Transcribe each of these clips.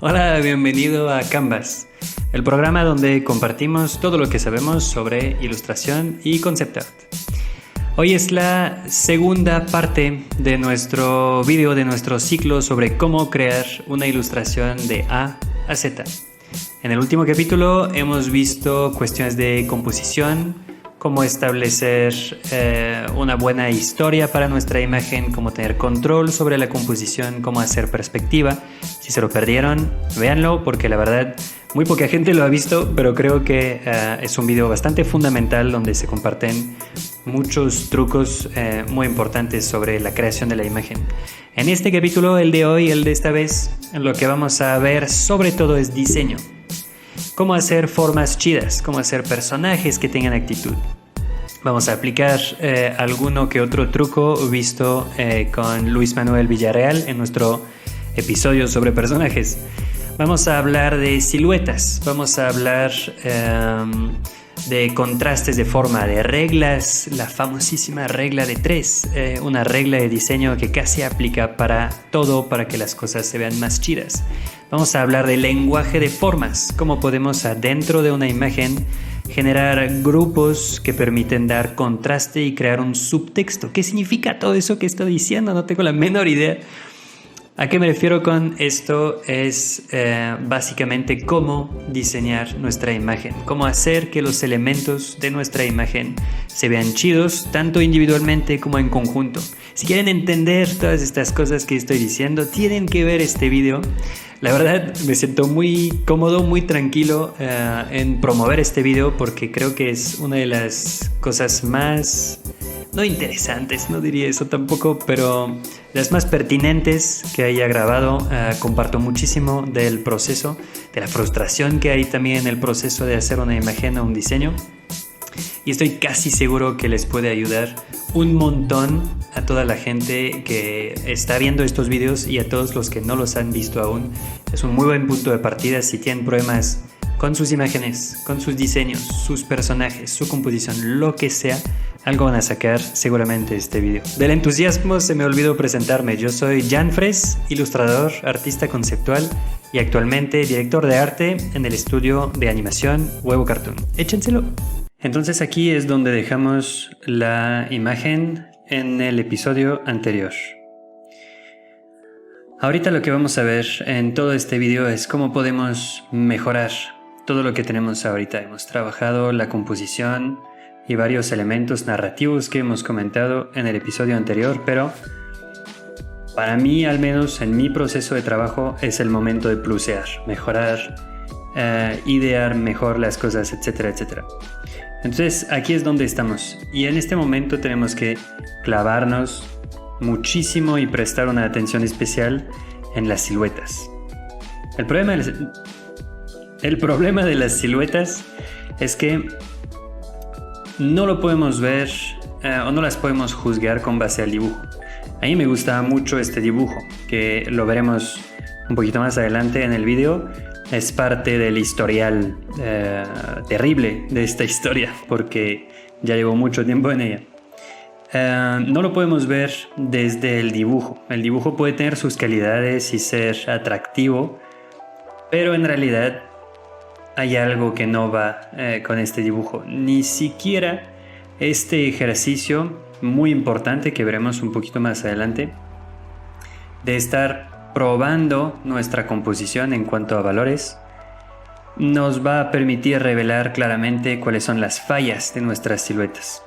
Hola, bienvenido a Canvas, el programa donde compartimos todo lo que sabemos sobre ilustración y concept art. Hoy es la segunda parte de nuestro vídeo, de nuestro ciclo sobre cómo crear una ilustración de A a Z. En el último capítulo hemos visto cuestiones de composición, cómo establecer una buena historia para nuestra imagen, cómo tener control sobre la composición, cómo hacer perspectiva. Si se lo perdieron, véanlo porque la verdad muy poca gente lo ha visto, pero creo que es un video bastante fundamental donde se comparten muchos trucos muy importantes sobre la creación de la imagen. En este capítulo, el de hoy, el de esta vez, lo que vamos a ver sobre todo es diseño. Cómo hacer formas chidas, cómo hacer personajes que tengan actitud. Vamos a aplicar alguno que otro truco visto con Luis Manuel Villarreal en nuestro episodio sobre personajes. Vamos a hablar de siluetas, vamos a hablar de contrastes de forma, de reglas, la famosísima regla de 3, una regla de diseño que casi aplica para todo, para que las cosas se vean más chidas. Vamos a hablar de lenguaje de formas, cómo podemos adentro de una imagen generar grupos que permiten dar contraste y crear un subtexto. ¿Qué significa todo eso que estoy diciendo? No tengo la menor idea. ¿A qué me refiero con esto? Es básicamente cómo diseñar nuestra imagen, cómo hacer que los elementos de nuestra imagen se vean chidos, tanto individualmente como en conjunto. Si quieren entender todas estas cosas que estoy diciendo, tienen que ver este video. La verdad me siento muy cómodo, muy tranquilo en promover este video porque creo que es una de las cosas más, no interesantes, no diría eso tampoco, pero las más pertinentes que haya grabado. Comparto muchísimo del proceso, de la frustración que hay también en el proceso de hacer una imagen o un diseño. Y estoy casi seguro que les puede ayudar un montón a toda la gente que está viendo estos videos y a todos los que no los han visto aún. Es un muy buen punto de partida si tienen problemas con sus imágenes, con sus diseños, sus personajes, su composición, lo que sea. Algo van a sacar seguramente este video. Del entusiasmo se me olvidó presentarme. Yo soy Jan Fres, ilustrador, artista conceptual y actualmente director de arte en el estudio de animación Huevo Cartoon. Échenselo. Entonces aquí es donde dejamos la imagen en el episodio anterior. Ahorita lo que vamos a ver en todo este video es cómo podemos mejorar todo lo que tenemos ahorita. Hemos trabajado la composición y varios elementos narrativos que hemos comentado en el episodio anterior, pero para mí, al menos en mi proceso de trabajo, es el momento de plusear, mejorar, idear mejor las cosas, etcétera, etcétera. Entonces aquí es donde estamos y en este momento tenemos que clavarnos muchísimo y prestar una atención especial en las siluetas. El problema de las siluetas es que no lo podemos ver o no las podemos juzgar con base al dibujo. A mí me gusta mucho este dibujo, que lo veremos un poquito más adelante en el video. Es parte del historial terrible de esta historia, porque ya llevo mucho tiempo en ella. No lo podemos ver desde el dibujo. El dibujo puede tener sus calidades y ser atractivo, pero en realidad hay algo que no va con este dibujo. Ni siquiera este ejercicio muy importante que veremos un poquito más adelante, de estar probando nuestra composición en cuanto a valores, nos va a permitir revelar claramente cuáles son las fallas de nuestras siluetas.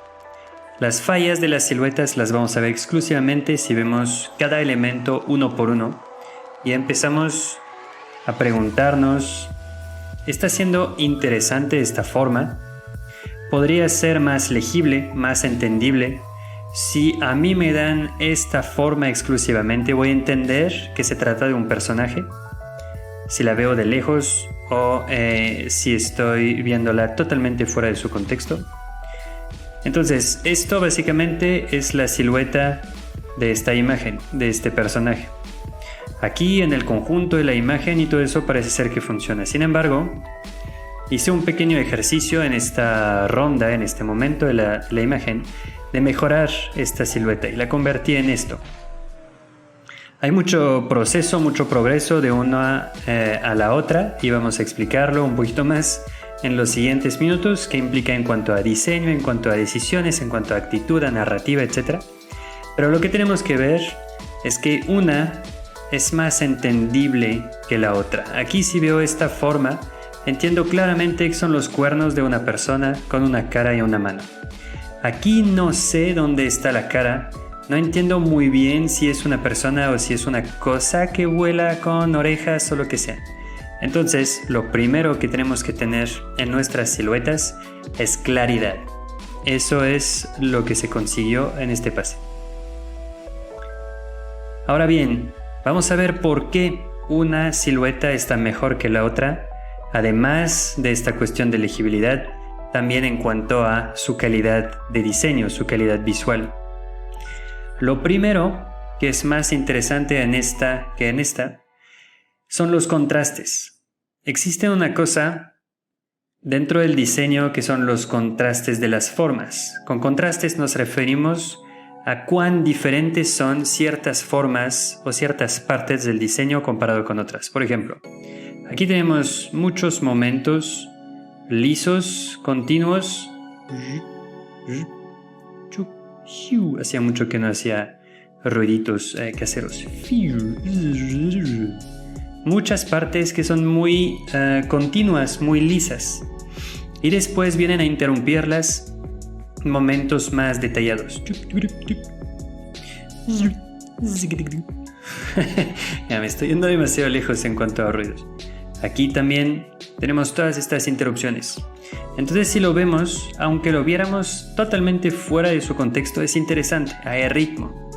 Las fallas de las siluetas las vamos a ver exclusivamente si vemos cada elemento uno por uno y empezamos a preguntarnos: ¿está siendo interesante esta forma? ¿Podría ser más legible, más entendible? Si a mí me dan esta forma exclusivamente, ¿voy a entender que se trata de un personaje? Si la veo de lejos o si estoy viéndola totalmente fuera de su contexto. Entonces, esto básicamente es la silueta de esta imagen, de este personaje. Aquí en el conjunto de la imagen y todo eso parece ser que funciona. Sin embargo, hice un pequeño ejercicio en esta ronda, en este momento de la imagen, de mejorar esta silueta y la convertí en esto. Hay mucho proceso, mucho progreso de una a la otra y vamos a explicarlo un poquito más en los siguientes minutos, qué implica en cuanto a diseño, en cuanto a decisiones, en cuanto a actitud, a narrativa, etc. Pero lo que tenemos que ver es que una es más entendible que la otra. Aquí si veo esta forma, entiendo claramente que son los cuernos de una persona con una cara y una mano. Aquí no sé dónde está la cara, no entiendo muy bien si es una persona o si es una cosa que vuela con orejas o lo que sea. Entonces, lo primero que tenemos que tener en nuestras siluetas es claridad. Eso es lo que se consiguió en este pase. Ahora bien, vamos a ver por qué una silueta está mejor que la otra, además de esta cuestión de legibilidad, también en cuanto a su calidad de diseño, su calidad visual. Lo primero, que es más interesante en esta que en esta, son los contrastes. Existe una cosa dentro del diseño que son los contrastes de las formas. Con contrastes nos referimos a cuán diferentes son ciertas formas o ciertas partes del diseño comparado con otras. Por ejemplo, aquí tenemos muchos momentos lisos, continuos. Hacía mucho que no hacía ruiditos caseros. Muchas partes que son muy continuas, muy lisas. Y después vienen a interrumpirlas momentos más detallados. Ya me estoy yendo demasiado lejos en cuanto a ruidos. Aquí también tenemos todas estas interrupciones. Entonces si lo vemos, aunque lo viéramos totalmente fuera de su contexto, es interesante, hay ritmo.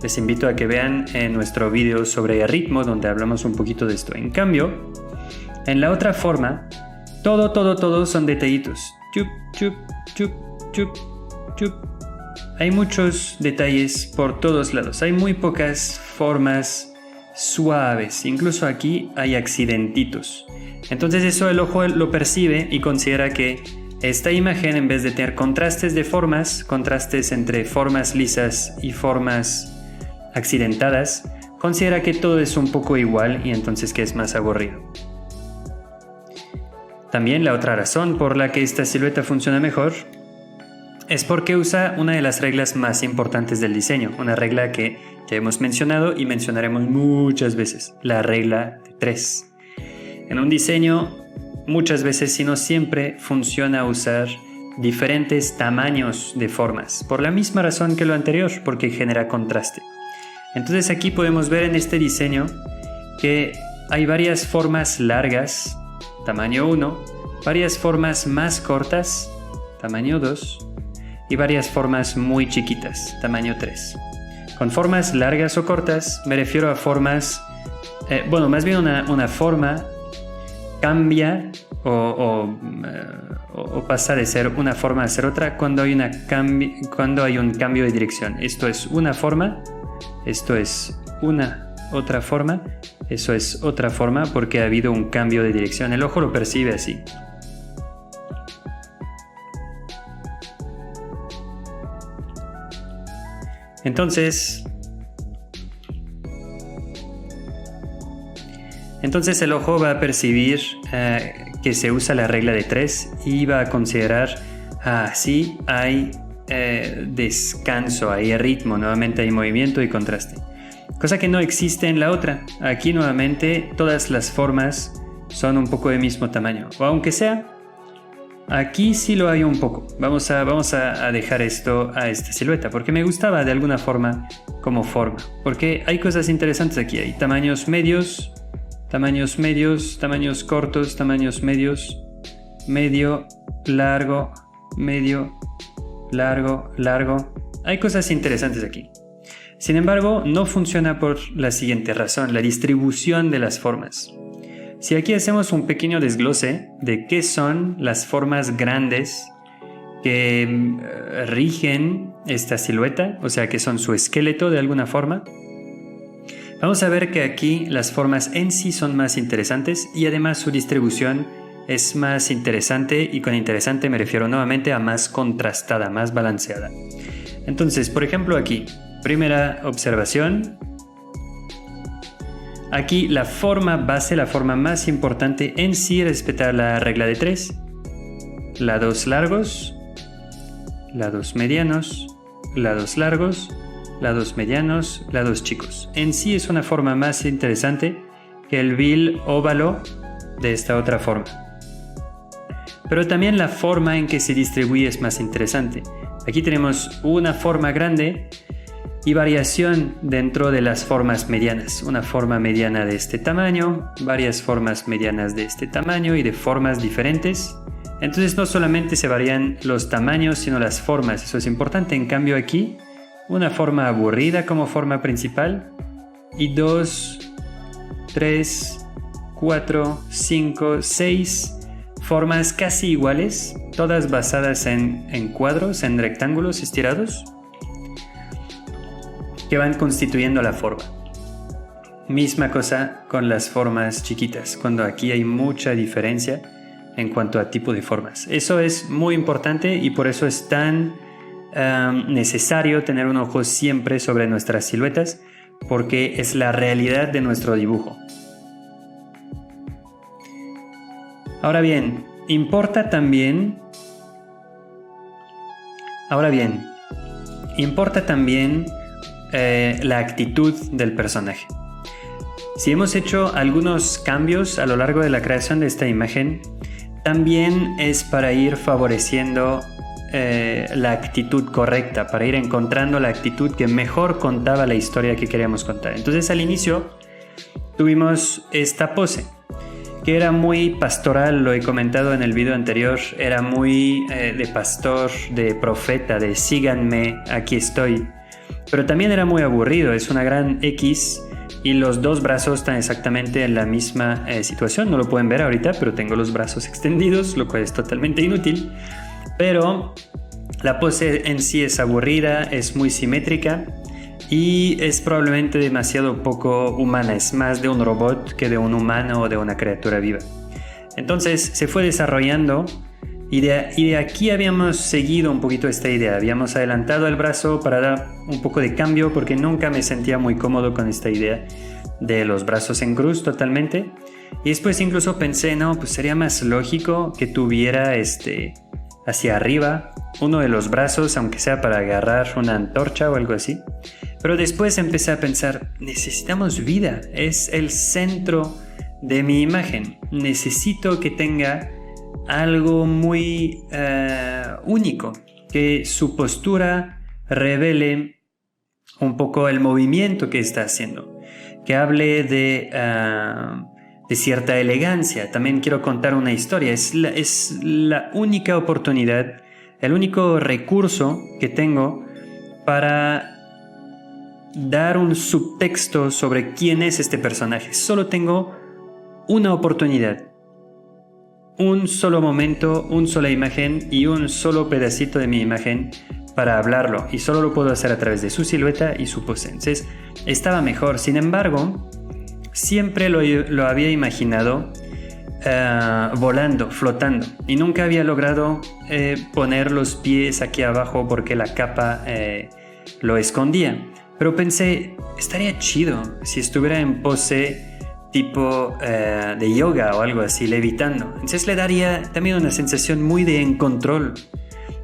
Les invito a que vean nuestro video sobre ritmo donde hablamos un poquito de esto. En cambio, en la otra forma, todo son detallitos. Chup, chup, chup, chup, chup. Hay muchos detalles por todos lados, hay muy pocas formas suaves, incluso aquí hay accidentitos. Entonces eso el ojo lo percibe y considera que esta imagen, en vez de tener contrastes de formas, contrastes entre formas lisas y formas accidentadas, considera que todo es un poco igual y entonces que es más aburrido. También la otra razón por la que esta silueta funciona mejor es porque usa una de las reglas más importantes del diseño, una regla que ya hemos mencionado y mencionaremos muchas veces, la regla de 3. En un diseño, muchas veces, si no siempre, funciona usar diferentes tamaños de formas, por la misma razón que lo anterior, porque genera contraste. Entonces aquí podemos ver en este diseño que hay varias formas largas, tamaño 1, varias formas más cortas, tamaño 2, y varias formas muy chiquitas, tamaño 3. Con formas largas o cortas me refiero a formas, más bien una forma cambia o pasa de ser una forma a ser otra cuando hay un cambio de dirección. Esto es una forma, esto es una otra forma, eso es otra forma porque ha habido un cambio de dirección. El ojo lo percibe así. Entonces el ojo va a percibir que se usa la regla de 3 y va a considerar, sí, hay descanso, hay ritmo, nuevamente hay movimiento y contraste. Cosa que no existe en la otra. Aquí nuevamente todas las formas son un poco del mismo tamaño. O aunque sea, aquí sí lo hay un poco. Vamos a dejar esto a esta silueta porque me gustaba de alguna forma como forma. Porque hay cosas interesantes aquí. Hay tamaños medios, tamaños cortos, tamaños medios, medio, largo, medio, largo, largo. Hay cosas interesantes aquí. Sin embargo, no funciona por la siguiente razón, la distribución de las formas. Si aquí hacemos un pequeño desglose de qué son las formas grandes que rigen esta silueta, o sea que son su esqueleto de alguna forma, vamos a ver que aquí las formas en sí son más interesantes y además su distribución es más interesante, y con interesante me refiero nuevamente a más contrastada, más balanceada. Entonces, por ejemplo aquí, primera observación. Aquí la forma base, la forma más importante en sí, respetar la regla de 3. Lados largos, lados medianos, lados largos, lados medianos, lados chicos. En sí es una forma más interesante que el vil óvalo de esta otra forma. Pero también la forma en que se distribuye es más interesante. Aquí tenemos una forma grande y variación dentro de las formas medianas. Una forma mediana de este tamaño, varias formas medianas de este tamaño y de formas diferentes. Entonces no solamente se varían los tamaños, sino las formas. Eso es importante. En cambio aquí, una forma aburrida como forma principal y 2, 3, 4, 5, 6 formas casi iguales, todas basadas en cuadros, en rectángulos estirados, que van constituyendo la forma. Misma cosa con las formas chiquitas, cuando aquí hay mucha diferencia en cuanto a tipo de formas. Eso es muy importante y por eso es tan necesario tener un ojo siempre sobre nuestras siluetas, porque es la realidad de nuestro dibujo. Ahora bien, importa también la actitud del personaje. Si hemos hecho algunos cambios a lo largo de la creación de esta imagen, también es para ir favoreciendo la actitud correcta, para ir encontrando la actitud que mejor contaba la historia que queríamos contar. Entonces al inicio tuvimos esta pose, que era muy pastoral, lo he comentado en el video anterior, era muy de pastor, de profeta, de síganme, aquí estoy. Pero también era muy aburrido, es una gran X y los dos brazos están exactamente en la misma situación. No lo pueden ver ahorita, pero tengo los brazos extendidos, lo cual es totalmente inútil. Pero la pose en sí es aburrida, es muy simétrica y es probablemente demasiado poco humana, es más de un robot que de un humano o de una criatura viva. Entonces se fue desarrollando y de aquí habíamos seguido un poquito esta idea, habíamos adelantado el brazo para dar un poco de cambio porque nunca me sentía muy cómodo con esta idea de los brazos en cruz totalmente, y después incluso pensé, no, pues sería más lógico que tuviera hacia arriba uno de los brazos, aunque sea para agarrar una antorcha o algo así. Pero después empecé a pensar, necesitamos vida, es el centro de mi imagen, necesito que tenga algo muy único, que su postura revele un poco el movimiento que está haciendo, que hable de cierta elegancia. También quiero contar una historia, es la única oportunidad, el único recurso que tengo para dar un subtexto sobre quién es este personaje. Solo tengo una oportunidad, un solo momento, una sola imagen y un solo pedacito de mi imagen para hablarlo, y solo lo puedo hacer a través de su silueta y su pose. Entonces estaba mejor. Sin embargo, siempre lo había imaginado volando, flotando, y nunca había logrado poner los pies aquí abajo porque la capa lo escondía. Pero pensé, estaría chido si estuviera en pose tipo de yoga o algo así, levitando. Entonces le daría también una sensación muy de en control.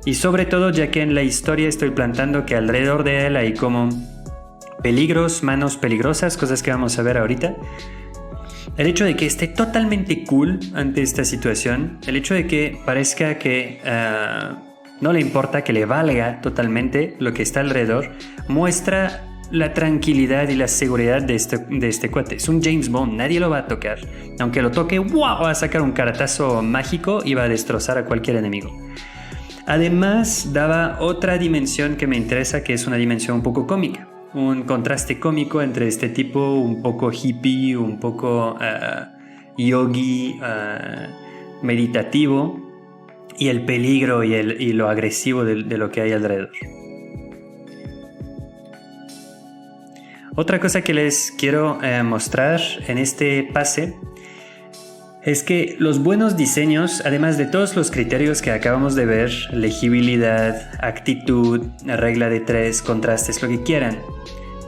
Y sobre todo ya que en la historia estoy plantando que alrededor de él hay como peligros, manos peligrosas, cosas que vamos a ver ahorita. El hecho de que esté totalmente cool ante esta situación, el hecho de que parezca que no le importa, que le valga totalmente lo que está alrededor, muestra la tranquilidad y la seguridad de este cuate. Es un James Bond, nadie lo va a tocar. Aunque lo toque, ¡wow!, va a sacar un caratazo mágico y va a destrozar a cualquier enemigo. Además, daba otra dimensión que me interesa, que es una dimensión un poco cómica. Un contraste cómico entre este tipo un poco hippie, un poco yogi, meditativo, y el peligro y lo agresivo de lo que hay alrededor. Otra cosa que les quiero mostrar en este pase es que los buenos diseños, además de todos los criterios que acabamos de ver, legibilidad, actitud, regla de 3, contrastes, lo que quieran,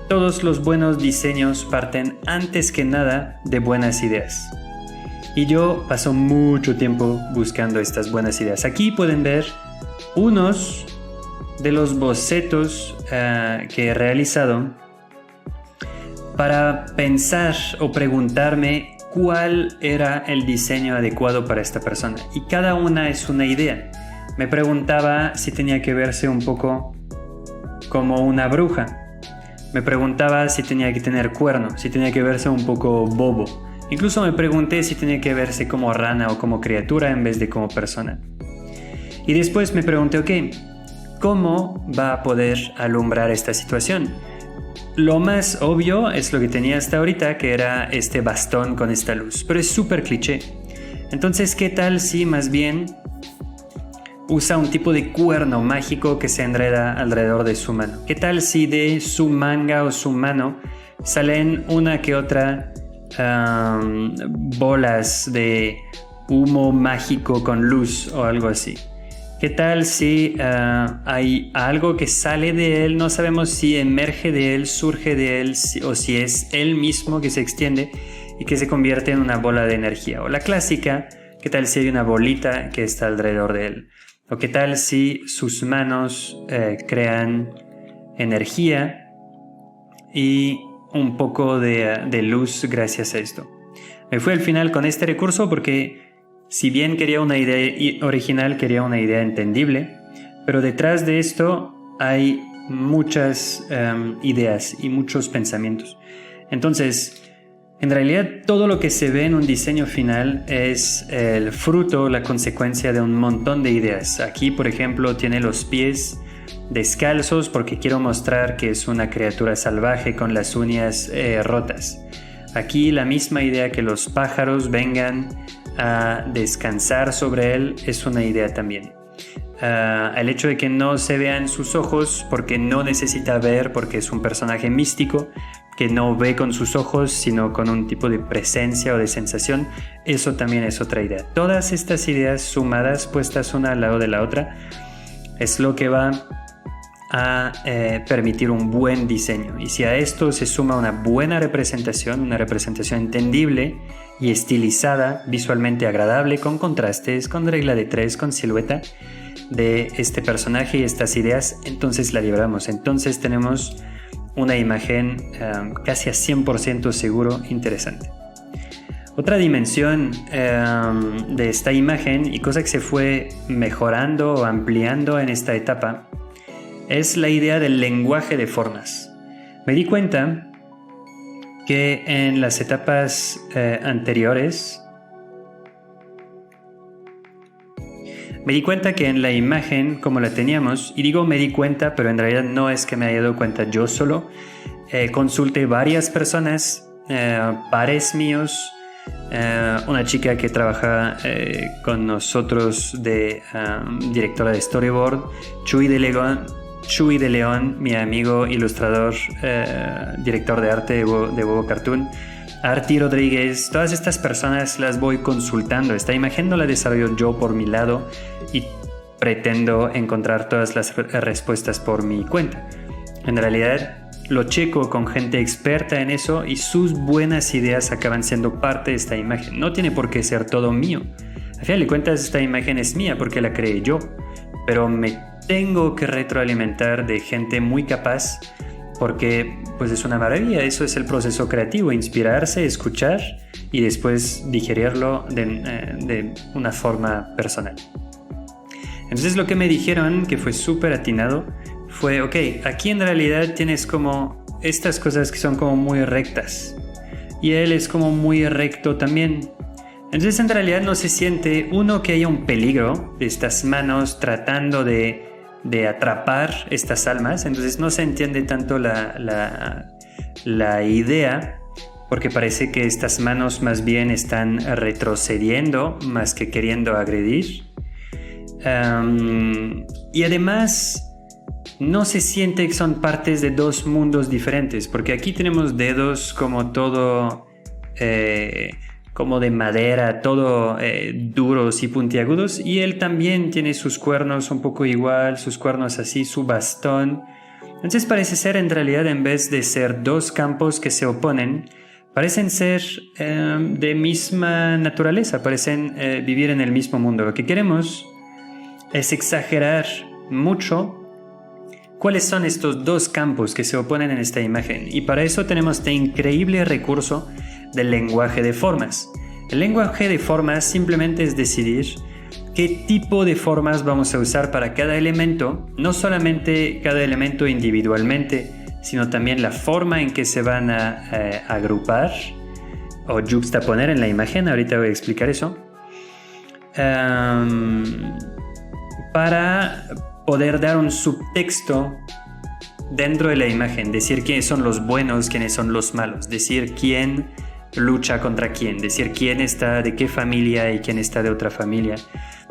todos los buenos diseños parten antes que nada de buenas ideas. Y yo paso mucho tiempo buscando estas buenas ideas. Aquí pueden ver unos de los bocetos que he realizado para pensar o preguntarme cuál era el diseño adecuado para esta persona. Y cada una es una idea. Me preguntaba si tenía que verse un poco como una bruja. Me preguntaba si tenía que tener cuerno, si tenía que verse un poco bobo. Incluso me pregunté si tenía que verse como rana o como criatura en vez de como persona. Y después me pregunté, ok, ¿cómo va a poder alumbrar esta situación? Lo más obvio es lo que tenía hasta ahorita, que era este bastón con esta luz, pero es súper cliché. Entonces, ¿qué tal si más bien usa un tipo de cuerno mágico que se enreda alrededor de su mano? ¿Qué tal si de su manga o su mano salen una que otra bolas de humo mágico con luz o algo así? ¿Qué tal si hay algo que sale de él? No sabemos si emerge de él, surge de él o si es él mismo que se extiende y que se convierte en una bola de energía. O la clásica, ¿qué tal si hay una bolita que está alrededor de él? ¿O qué tal si sus manos crean energía y un poco de luz gracias a esto? Me fui al final con este recurso porque si bien quería una idea original, quería una idea entendible, pero detrás de esto hay muchas ideas y muchos pensamientos. Entonces, en realidad todo lo que se ve en un diseño final es el fruto, la consecuencia de un montón de ideas. Aquí, por ejemplo, tiene los pies descalzos porque quiero mostrar que es una criatura salvaje con las uñas rotas. Aquí la misma idea que los pájaros vengan a descansar sobre él es una idea también. El hecho de que no se vean sus ojos porque no necesita ver, porque es un personaje místico que no ve con sus ojos sino con un tipo de presencia o de sensación, eso también es otra idea. Todas estas ideas sumadas, puestas una al lado de la otra, es lo que va a permitir un buen diseño. Y si a esto se suma una buena representación, una representación entendible y estilizada, visualmente agradable, con contrastes, con regla de 3, con silueta de este personaje y estas ideas, entonces la libramos. Entonces tenemos una imagen casi a 100% seguro interesante. Otra dimensión de esta imagen y cosa que se fue mejorando o ampliando en esta etapa es la idea del lenguaje de formas. Me di cuenta que en las etapas anteriores, me di cuenta que en la imagen como la teníamos, y digo me di cuenta, pero en realidad no es que me haya dado cuenta yo solo, consulté varias personas, pares míos, una chica que trabaja con nosotros de directora de storyboard, Chuy de León, mi amigo ilustrador, director de arte de Bobo Cartoon, Arti Rodríguez. Todas estas personas las voy consultando. Esta imagen no la desarrollo yo por mi lado y pretendo encontrar todas las respuestas por mi cuenta. En realidad lo checo con gente experta en eso y sus buenas ideas acaban siendo parte de esta imagen. No tiene por qué ser todo mío. Al final de cuentas esta imagen es mía porque la creé yo, pero me tengo que retroalimentar de gente muy capaz porque pues es una maravilla. Eso es el proceso creativo, inspirarse, escuchar y después digerirlo de una forma personal. Entonces lo que me dijeron, que fue súper atinado, fue ok, aquí en realidad tienes como estas cosas que son como muy rectas y él es como muy recto también. Entonces en realidad no se siente que haya un peligro de estas manos tratando de atrapar estas almas. Entonces no se entiende tanto la idea, porque parece que estas manos más bien están retrocediendo más que queriendo agredir. Y además no se siente que son partes de dos mundos diferentes, porque aquí tenemos dedos como todo como de madera, todo duros y puntiagudos, y él también tiene sus cuernos un poco igual, sus cuernos así, su bastón. Entonces parece ser en realidad, en vez de ser dos campos que se oponen, parecen ser de misma naturaleza, parecen vivir en el mismo mundo. Lo que queremos es exagerar mucho cuáles son estos dos campos que se oponen en esta imagen, y para eso tenemos este increíble recurso del lenguaje de formas. El lenguaje de formas simplemente es decidir qué tipo de formas vamos a usar para cada elemento, no solamente cada elemento individualmente, sino también la forma en que se van a agrupar o juxtaponer en la imagen. Ahorita voy a explicar eso. Para poder dar un subtexto dentro de la imagen, decir quiénes son los buenos, quiénes son los malos, decir quién lucha contra quién, decir quién está de qué familia y quién está de otra familia,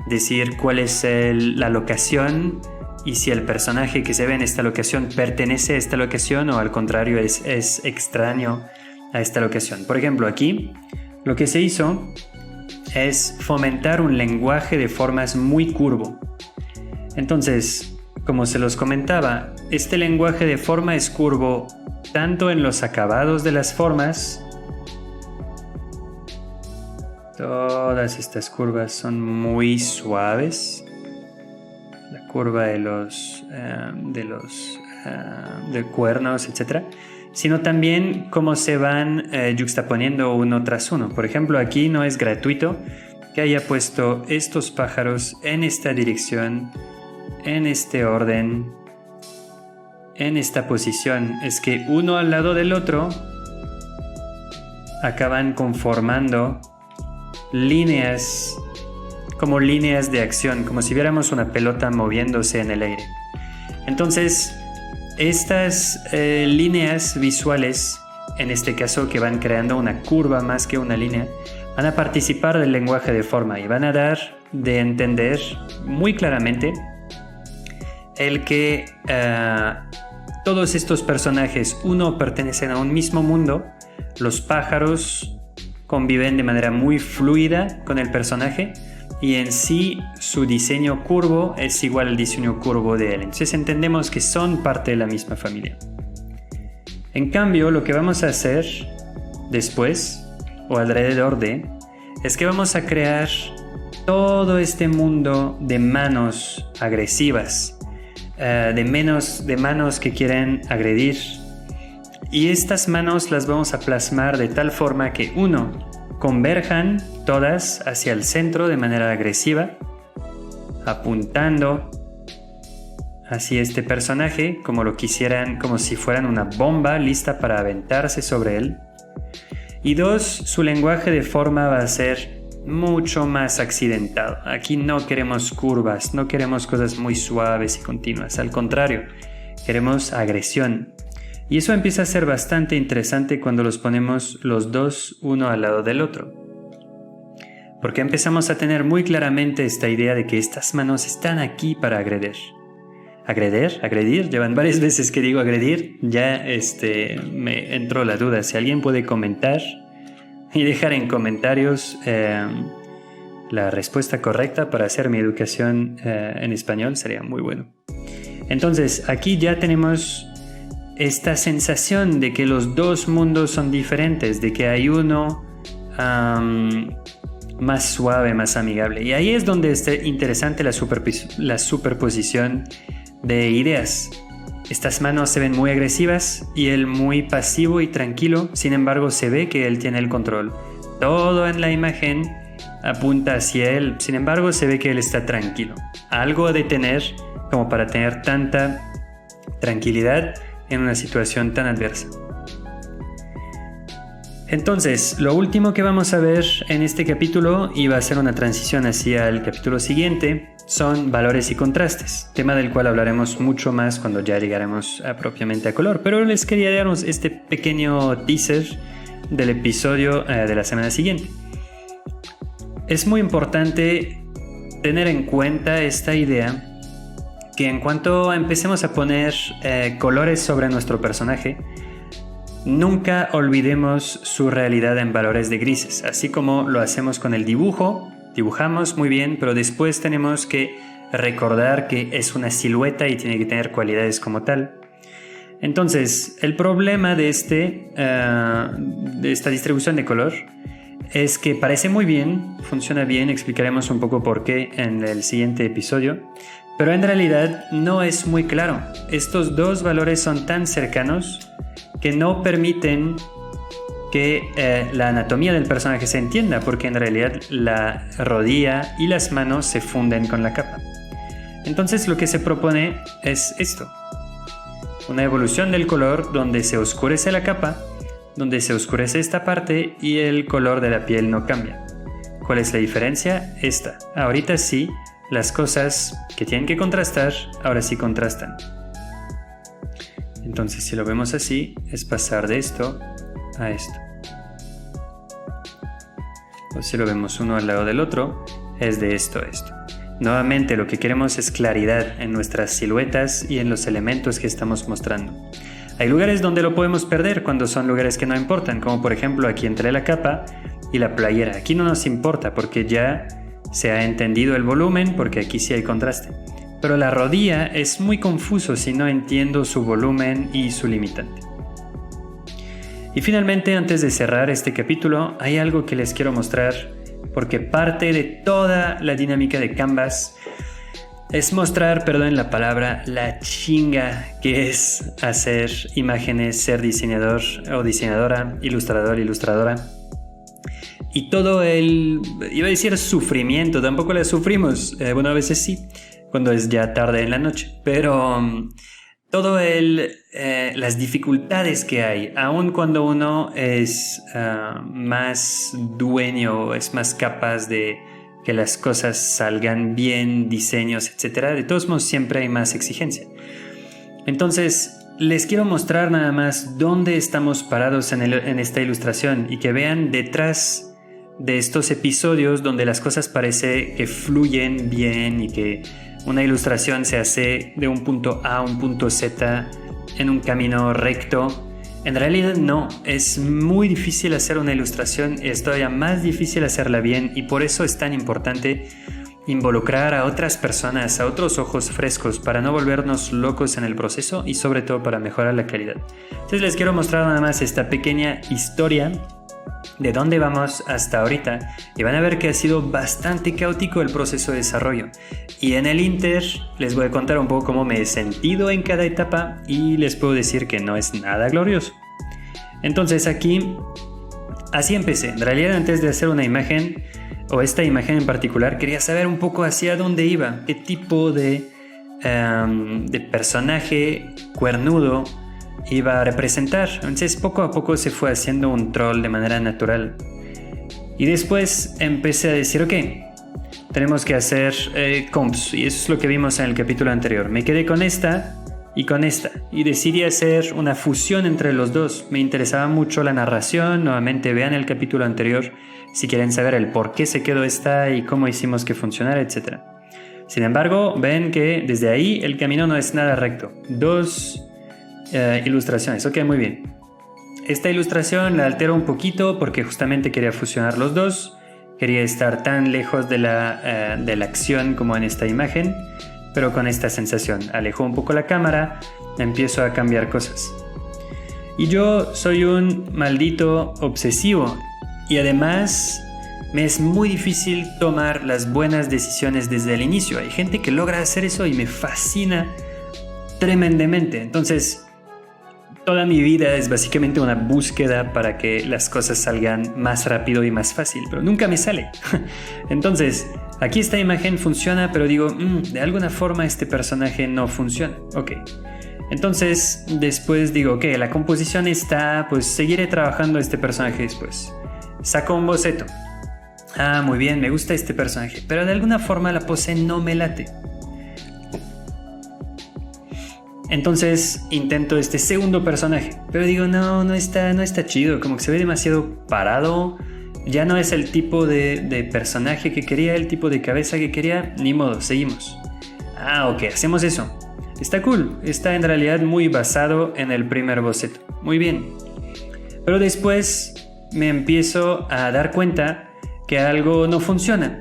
decir cuál es la locación y si el personaje que se ve en esta locación pertenece a esta locación o al contrario es extraño a esta locación. Por ejemplo, aquí lo que se hizo es fomentar un lenguaje de formas muy curvo. Entonces, como se los comentaba, este lenguaje de forma es curvo tanto en los acabados de las formas. Todas estas curvas son muy suaves. La curva de los cuernos, etc. Sino también cómo se van juxtaponiendo uno tras uno. Por ejemplo, aquí no es gratuito que haya puesto estos pájaros en esta dirección, en este orden, en esta posición. Es que uno al lado del otro acaban conformando líneas, como líneas de acción, como si viéramos una pelota moviéndose en el aire. Entonces, estas líneas visuales, en este caso que van creando una curva más que una línea, van a participar del lenguaje de forma y van a dar de entender muy claramente el que todos estos personajes, uno, pertenecen a un mismo mundo. Los pájaros conviven de manera muy fluida con el personaje y en sí su diseño curvo es igual al diseño curvo de él. Entonces entendemos que son parte de la misma familia. En cambio, lo que vamos a hacer después o alrededor de es que vamos a crear todo este mundo de manos agresivas, de manos que quieren agredir. Y estas manos las vamos a plasmar de tal forma que, uno, converjan todas hacia el centro de manera agresiva, apuntando hacia este personaje como lo quisieran, como si fueran una bomba lista para aventarse sobre él. Y dos, su lenguaje de forma va a ser mucho más accidentado. Aquí no queremos curvas, no queremos cosas muy suaves y continuas. Al contrario, queremos agresión. Y eso empieza a ser bastante interesante cuando los ponemos los dos uno al lado del otro. Porque empezamos a tener muy claramente esta idea de que estas manos están aquí para agredir. ¿Agredir? Llevan varias veces que digo agredir. Ya me entró la duda. Si alguien puede comentar y dejar en comentarios la respuesta correcta para hacer mi educación en español, sería muy bueno. Entonces, aquí ya tenemos esta sensación de que los dos mundos son diferentes, de que hay uno más suave, más amigable. Y ahí es donde está interesante la superposición de ideas. Estas manos se ven muy agresivas y él muy pasivo y tranquilo. Sin embargo, se ve que él tiene el control. Todo en la imagen apunta hacia él. Sin embargo, se ve que él está tranquilo. Algo de tener como para tener tanta tranquilidad en una situación tan adversa. Entonces, lo último que vamos a ver en este capítulo, y va a ser una transición hacia el capítulo siguiente, son valores y contrastes, tema del cual hablaremos mucho más cuando ya llegaremos propiamente a color. Pero les quería darnos este pequeño teaser del episodio de la semana siguiente. Es muy importante tener en cuenta esta idea que en cuanto empecemos a poner colores sobre nuestro personaje, nunca olvidemos su realidad en valores de grises, así como lo hacemos con el dibujo. Dibujamos muy bien, pero después tenemos que recordar que es una silueta y tiene que tener cualidades como tal. Entonces, el problema de esta distribución de color es que parece muy bien, funciona bien, explicaremos un poco por qué en el siguiente episodio, pero en realidad no es muy claro. Estos dos valores son tan cercanos que no permiten que la anatomía del personaje se entienda, porque en realidad la rodilla y las manos se funden con la capa. Entonces lo que se propone es esto: una evolución del color donde se oscurece la capa, donde se oscurece esta parte y el color de la piel no cambia. ¿Cuál es la diferencia? Esta. Ahorita sí, las cosas que tienen que contrastar, ahora sí contrastan. Entonces si lo vemos así, es pasar de esto a esto. O si lo vemos uno al lado del otro, es de esto a esto. Nuevamente lo que queremos es claridad en nuestras siluetas y en los elementos que estamos mostrando. Hay lugares donde lo podemos perder cuando son lugares que no importan, como por ejemplo aquí entre la capa y la playera. Aquí no nos importa porque ya se ha entendido el volumen, porque aquí sí hay contraste. Pero la rodilla es muy confuso si no entiendo su volumen y su limitante. Y finalmente, antes de cerrar este capítulo, hay algo que les quiero mostrar, porque parte de toda la dinámica de Canvas es mostrar, perdonen la palabra, la chinga que es hacer imágenes, ser diseñador o diseñadora, ilustrador, ilustradora. Y todo iba a decir sufrimiento, tampoco la sufrimos, bueno, a veces sí, cuando es ya tarde en la noche, pero todo las dificultades que hay, aun cuando uno es más dueño, es más capaz de que las cosas salgan bien, diseños, etc. De todos modos siempre hay más exigencia. Entonces les quiero mostrar nada más dónde estamos parados en esta ilustración y que vean detrás de estos episodios donde las cosas parece que fluyen bien y que una ilustración se hace de un punto A a un punto Z en un camino recto. En realidad no, es muy difícil hacer una ilustración, es todavía más difícil hacerla bien y por eso es tan importante involucrar a otras personas, a otros ojos frescos para no volvernos locos en el proceso y sobre todo para mejorar la calidad. Entonces les quiero mostrar nada más esta pequeña historia de dónde vamos hasta ahorita y van a ver que ha sido bastante caótico el proceso de desarrollo y en el Inter les voy a contar un poco cómo me he sentido en cada etapa y les puedo decir que no es nada glorioso. Entonces aquí así empecé. En realidad antes de hacer una imagen o esta imagen en particular quería saber un poco hacia dónde iba, qué tipo de personaje cuernudo iba a representar. Entonces poco a poco se fue haciendo un troll de manera natural y después empecé a decir ok, tenemos que hacer comps y eso es lo que vimos en el capítulo anterior. Me quedé con esta y decidí hacer una fusión entre los dos. Me interesaba mucho la narración. Nuevamente vean el capítulo anterior si quieren saber el por qué se quedó esta y cómo hicimos que funcionara, etc. Sin embargo, ven que desde ahí el camino no es nada recto. Dos ilustraciones, ok, muy bien. Esta ilustración la altero un poquito porque justamente quería fusionar los dos. Quería estar tan lejos de la acción como en esta imagen, pero con esta sensación. Alejo un poco la cámara, empiezo a cambiar cosas. Y yo soy un maldito obsesivo y además me es muy difícil tomar las buenas decisiones desde el inicio. Hay gente que logra hacer eso y me fascina tremendamente. Entonces toda mi vida es básicamente una búsqueda para que las cosas salgan más rápido y más fácil, pero nunca me sale. Entonces, aquí esta imagen funciona, pero digo, de alguna forma este personaje no funciona. Ok. Entonces, después digo, ok, la composición está, pues seguiré trabajando este personaje después. Saco un boceto. Ah, muy bien, me gusta este personaje, pero de alguna forma la pose no me late. Entonces intento este segundo personaje, pero digo, no está chido, como que se ve demasiado parado, ya no es el tipo de personaje que quería, el tipo de cabeza que quería, ni modo, seguimos. Ah, ok, hacemos eso. Está cool, está en realidad muy basado en el primer boceto. Muy bien. Pero después me empiezo a dar cuenta que algo no funciona.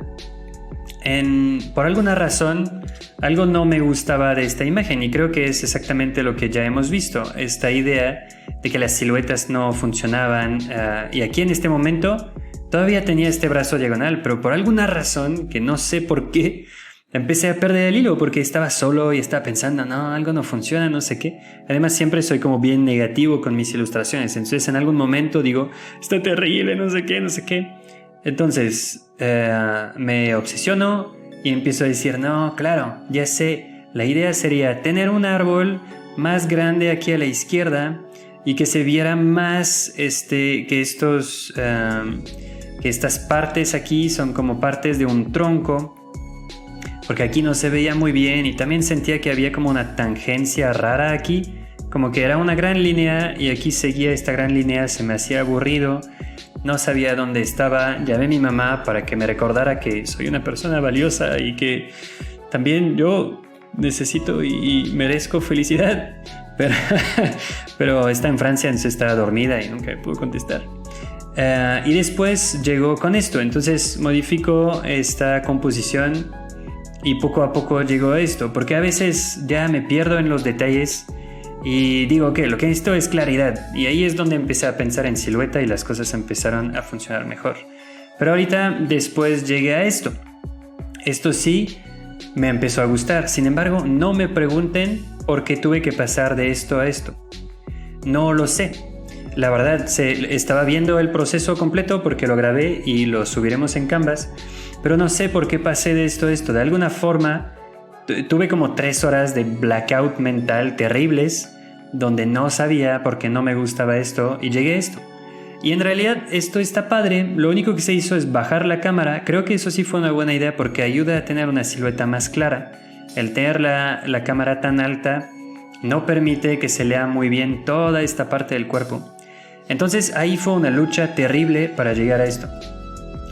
Por alguna razón, algo no me gustaba de esta imagen, y creo que es exactamente lo que ya hemos visto, esta idea de que las siluetas no funcionaban, y aquí en este momento todavía tenía este brazo diagonal, pero por alguna razón, que no sé por qué, empecé a perder el hilo porque estaba solo y estaba pensando, no, algo no funciona, no sé qué. Además siempre soy como bien negativo con mis ilustraciones, entonces en algún momento digo, está terrible, no sé qué, no sé qué. Entonces me obsesiono y empiezo a decir, no, claro, ya sé, la idea sería tener un árbol más grande aquí a la izquierda y que se viera más que estas partes aquí son como partes de un tronco, porque aquí no se veía muy bien, y también sentía que había como una tangencia rara aquí, como que era una gran línea y aquí seguía esta gran línea, se me hacía aburrido. No sabía dónde estaba, llamé a mi mamá para que me recordara que soy una persona valiosa y que también yo necesito y merezco felicidad. Pero está en Francia, entonces estaba dormida y nunca me pudo contestar. Y después llegó con esto, entonces modifico esta composición y poco a poco llegó a esto, porque a veces ya me pierdo en los detalles. Y digo que lo que necesito es claridad, y ahí es donde empecé a pensar en silueta y las cosas empezaron a funcionar mejor. Pero ahorita después llegué a esto. Esto sí me empezó a gustar. Sin embargo, no me pregunten por qué tuve que pasar de esto a esto. No lo sé. La verdad, estaba viendo el proceso completo porque lo grabé y lo subiremos en Canvas, pero no sé por qué pasé de esto a esto. De alguna forma tuve como 3 horas de blackout mental terribles, donde no sabía por qué no me gustaba esto, y llegué a esto. Y en realidad esto está padre, lo único que se hizo es bajar la cámara. Creo que eso sí fue una buena idea porque ayuda a tener una silueta más clara. El tener la cámara tan alta no permite que se lea muy bien toda esta parte del cuerpo. Entonces ahí fue una lucha terrible para llegar a esto.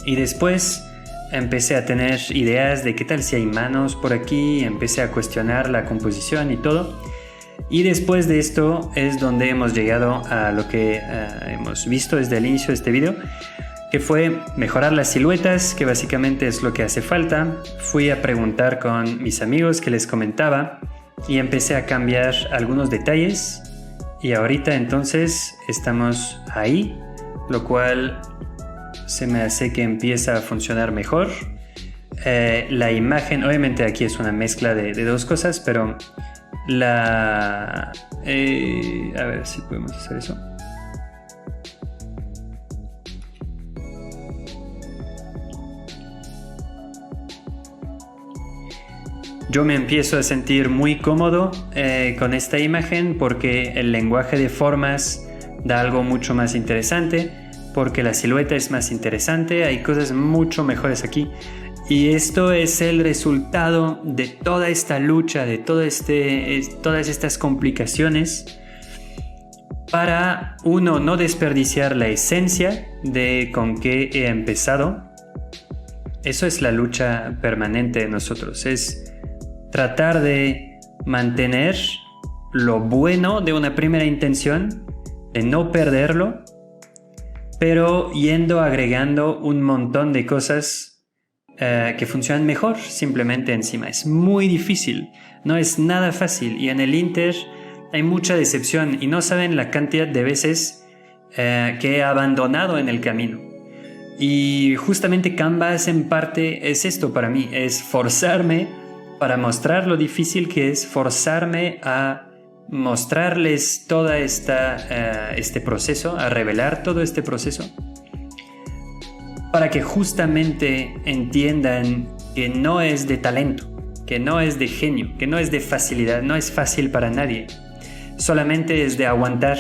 Y después empecé a tener ideas de qué tal si hay manos por aquí, empecé a cuestionar la composición y todo. Y después de esto es donde hemos llegado a lo que hemos visto desde el inicio de este video, que fue mejorar las siluetas, que básicamente es lo que hace falta. Fui a preguntar con mis amigos que les comentaba y empecé a cambiar algunos detalles, y ahorita entonces estamos ahí, lo cual se me hace que empieza a funcionar mejor. La imagen, obviamente aquí es una mezcla de dos cosas, pero a ver si podemos hacer eso. Yo me empiezo a sentir muy cómodo con esta imagen porque el lenguaje de formas da algo mucho más interesante, porque la silueta es más interesante, hay cosas mucho mejores aquí. Y esto es el resultado de toda esta lucha, de todas estas complicaciones, para uno no desperdiciar la esencia de con qué he empezado. Eso es la lucha permanente de nosotros, es tratar de mantener lo bueno de una primera intención, de no perderlo, pero yendo agregando un montón de cosas que funcionan mejor simplemente encima. Es muy difícil, no es nada fácil, y en el Inter hay mucha decepción y no saben la cantidad de veces que he abandonado en el camino. Y justamente Canvas en parte es esto para mí, es forzarme para mostrar lo difícil que es, forzarme a mostrarles todo este proceso, a revelar todo este proceso, para que justamente entiendan que no es de talento, que no es de genio, que no es de facilidad, no es fácil para nadie, solamente es de aguantar,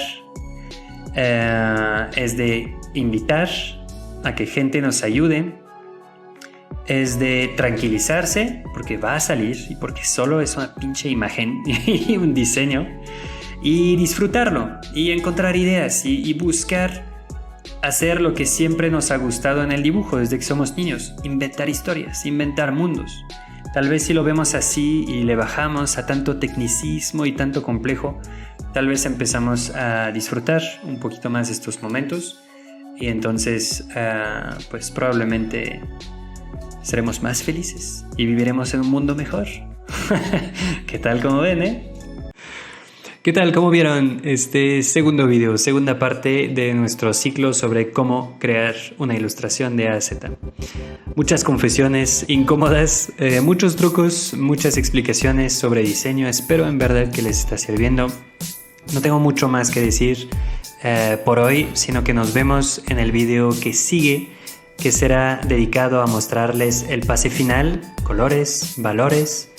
es de invitar a que gente nos ayude, es de tranquilizarse porque va a salir y porque solo es una pinche imagen y un diseño, y disfrutarlo y encontrar ideas y buscar hacer lo que siempre nos ha gustado en el dibujo desde que somos niños: inventar historias, inventar mundos. Tal vez si lo vemos así y le bajamos a tanto tecnicismo y tanto complejo, tal vez empezamos a disfrutar un poquito más estos momentos y entonces pues probablemente seremos más felices y viviremos en un mundo mejor. ¿Qué tal? ¿Cómo ven, ¿Qué tal? ¿Cómo vieron este segundo video, segunda parte de nuestro ciclo sobre cómo crear una ilustración de A a Z? Muchas confesiones incómodas, muchos trucos, muchas explicaciones sobre diseño. Espero en verdad que les está sirviendo. No tengo mucho más que decir por hoy, sino que nos vemos en el video que sigue, que será dedicado a mostrarles el pase final, colores, valores,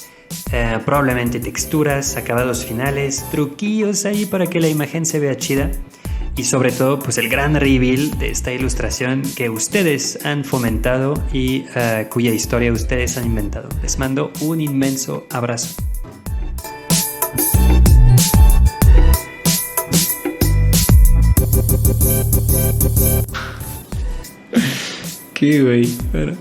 probablemente texturas, acabados finales, truquillos ahí para que la imagen se vea chida y sobre todo pues el gran reveal de esta ilustración que ustedes han fomentado y cuya historia ustedes han inventado. Les mando un inmenso abrazo. Qué güey. Bueno.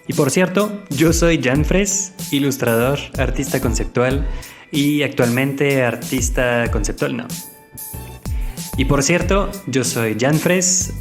Y por cierto, yo soy Janfres, ilustrador, artista conceptual y actualmente artista conceptual, no. Y por cierto, yo soy Janfres,